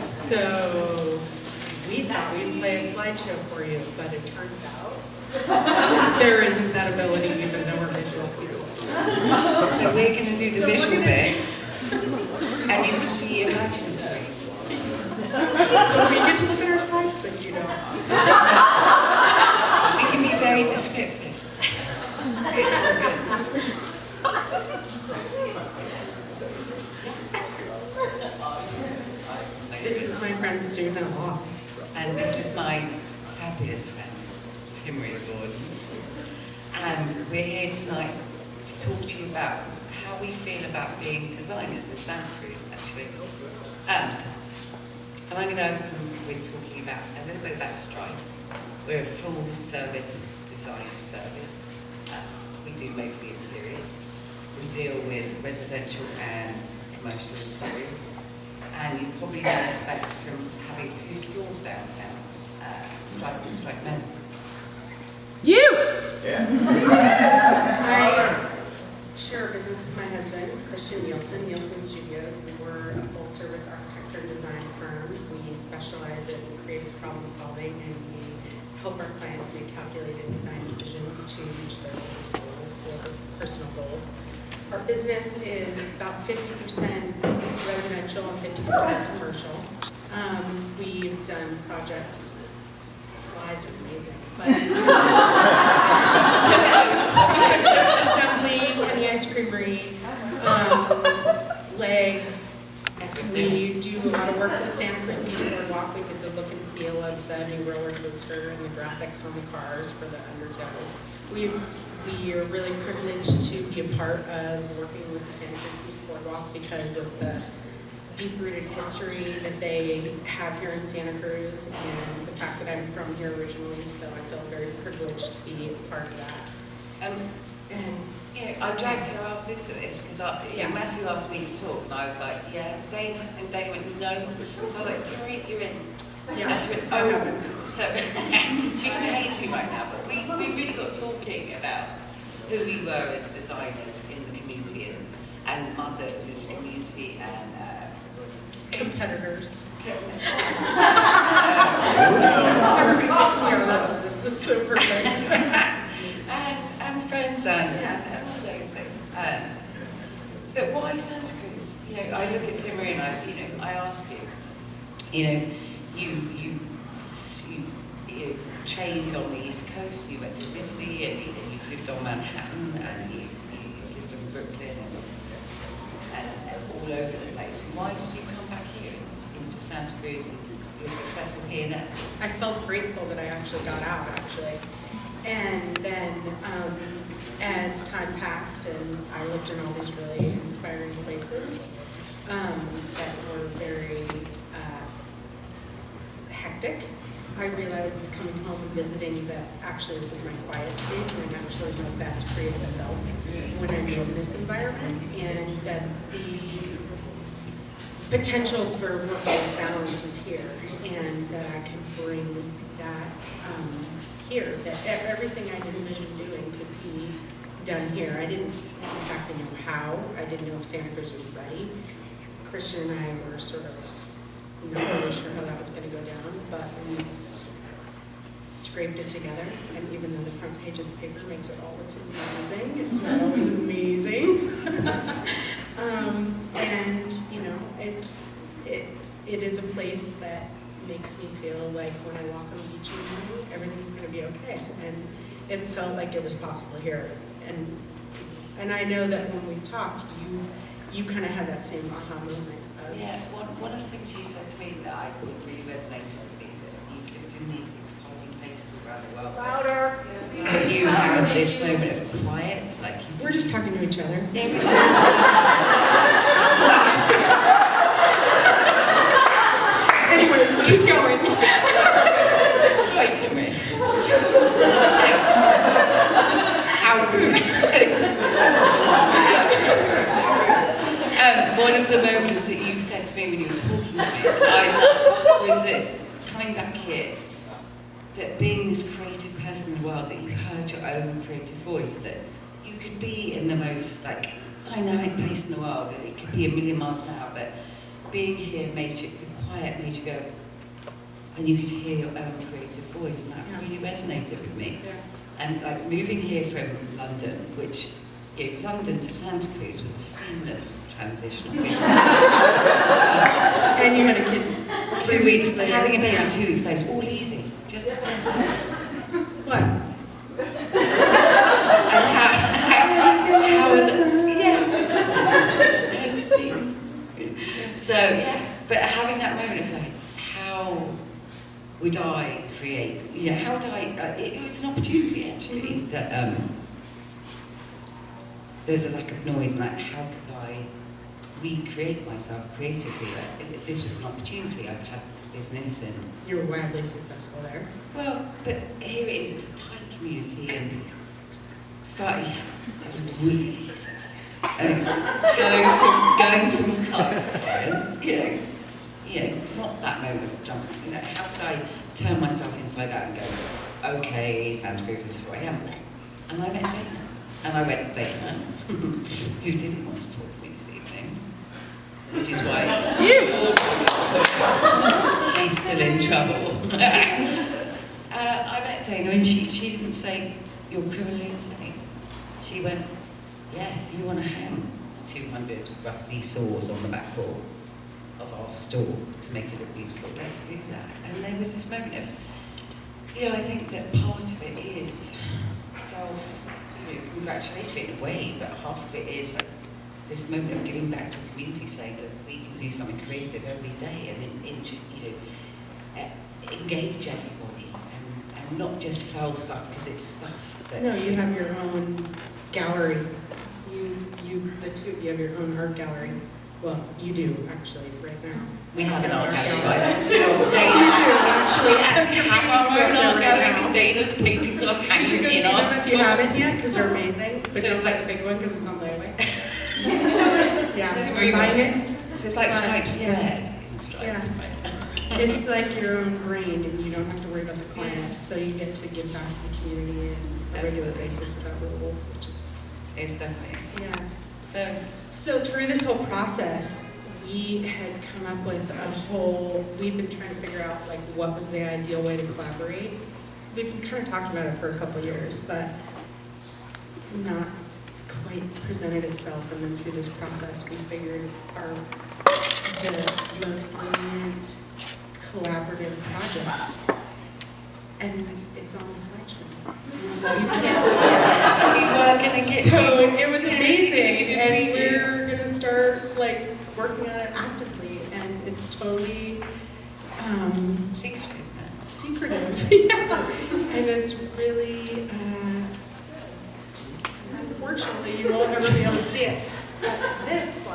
So we thought we'd play a slideshow for you, but it turns out there isn't that ability even though we're visual people. So we're going to do the visual bit, and you can see imaginatory. So we get to look at our slides, but you don't. We can be very descriptive. It's all good. This is my friend Suna, And this is my fabulous friend, Timerie. And we're here tonight to talk to you about how we feel about being designers at Cruz, actually. And I'm going to open with talking about a little bit about Stripe. We're a full service design service. We do mostly interiors. We deal with residential and commercial interiors. And you probably know us best from having 2 stores downtown, Stripe and Stripe Men. You! Yeah. I share a business with my husband, Christian Nielsen Studios. We're a full-service architecture and design firm. We specialize in creative problem solving, and we help our clients make calculated design decisions to reach their business goals or personal goals. Our business is about 50% residential and 50% commercial. We've done projects. Slides are amazing, but assembly, Penny Ice Creamery, legs. We do a lot of work for the Santa Cruz Beach Boardwalk. We did the look and feel of the new roller coaster and the graphics on the cars for the undertow. We are really privileged to be a part of working with the Santa Cruz Beach Boardwalk because of the deep-rooted history that they have here in Santa Cruz, and the fact that I'm from here originally, so I feel very privileged to be a part of that. I dragged her ass into this because Matthew asked me to talk, and I was like, yeah, Dana, and Dana went, no. So I was like, Timerie, you're in. Yeah, and she went, oh. So she kind of hates me right now, but we really got talking about who we were as designers in the community and mothers in the community and competitors. Everybody thinks we are, that's what this is so perfect. and friends and all those things. But why Santa Cruz? I look at Timerie and I ask you, you trained on the East Coast, you went to Misty, and you've lived on Manhattan, and you've lived in Brooklyn, and all over the place. Why did you come back here into Santa Cruz, and you're successful here now? I felt grateful that I actually got out, and then as time passed and I lived in all these really inspiring places that were very hectic, I realized coming home and visiting that actually this is my quiet space and I'm actually my best creative self when I'm in this environment, and that the potential for work-life balance is here, and that I can bring that here, that everything I envisioned doing could be done here. I didn't exactly know how. I didn't know if Santa Cruz was ready. Christian and I were sort of not really sure how that was going to go down, but we scraped it together, and even though the front page of the paper makes it all look amazing, it's not always amazing. And it is a place that makes me feel like when I walk on the beach in the morning, everything's going to be okay. And it felt like it was possible here. And I know that when we've talked, you kind of had that same aha moment. Yeah, one of the things you said to me that I would really resonate with me, that you lived in these exciting places all around the world. Louder. But you had this moment of quiet, like we're just talking to each other. Yeah, we were. Anyways, keep going. Sorry, Timerie. How rude. One of the moments that you said to me when you were talking to me, I loved, was that coming back here, that being this creative person in the world, that you heard your own creative voice, that you could be in the most dynamic place in the world, and it could be a million miles an hour, but being here made you, the quiet made you go, and you could hear your own creative voice, and that really resonated with me. Yeah. And like moving here from London, which London to Santa Cruz was a seamless transition. And you had a kid 2 weeks later. Having a baby 2 weeks later, all easy. Just what? And how was it? Yeah. Everything's good. So yeah, but having that moment of like, how would I create? You know, how would I? It was an opportunity actually that there's a lack of noise, and like, how could I recreate myself creatively? This was an opportunity. I've had this business, and You were wildly successful there. well, but here it is. It's a tight community, and starting. It's really successful. Going from client to client, you know, not that moment of jumping. You know, how could I turn myself inside out and go, okay, Santa Cruz is who I am. And I met Dana. And I went, Dana, who didn't want to talk to me this evening, which is why she's still in trouble. I met Dana, and she didn't say, you're criminally insane. She went, yeah, if you want to hang 200 rusty saws on the back wall of our store to make it look beautiful, let's do that. And there was this moment of, I think that part of it is congratulatory in a way, but half of it is like this moment of giving back to the community, saying that we can do something creative every day and engage everybody and not just sell stuff because it's stuff that... No, you have your own gallery. The two of you have your own art gallery. Well, you do, actually, right now. We have an art gallery. Dana actually have our own art gallery because Dana's paintings are You should go hanging see in them our if you store. haven't yet, because they're amazing. But So just it's like the big one, because it's on layaway. Yeah, Timerie I'm buying it. So it's like stripes Yeah. squared. Yeah. It's like your own brain, and you don't have to worry about the client, so you get to give back to the community on a regular basis without rules, which is awesome. It's definitely. Yeah. So through this whole process, we had come up with we've been trying to figure out like what was the ideal way to collaborate. We've been kind of talking about it for a couple of years, but not quite presented itself. And then through this process, we figured the most brilliant collaborative project. And it's on the slideshow. So you can't see it. we were going to get So it was amazing, and we're going to start like working on it actively, and it's totally secretive. Yeah. And it's really unfortunately you won't ever be able to see it. But this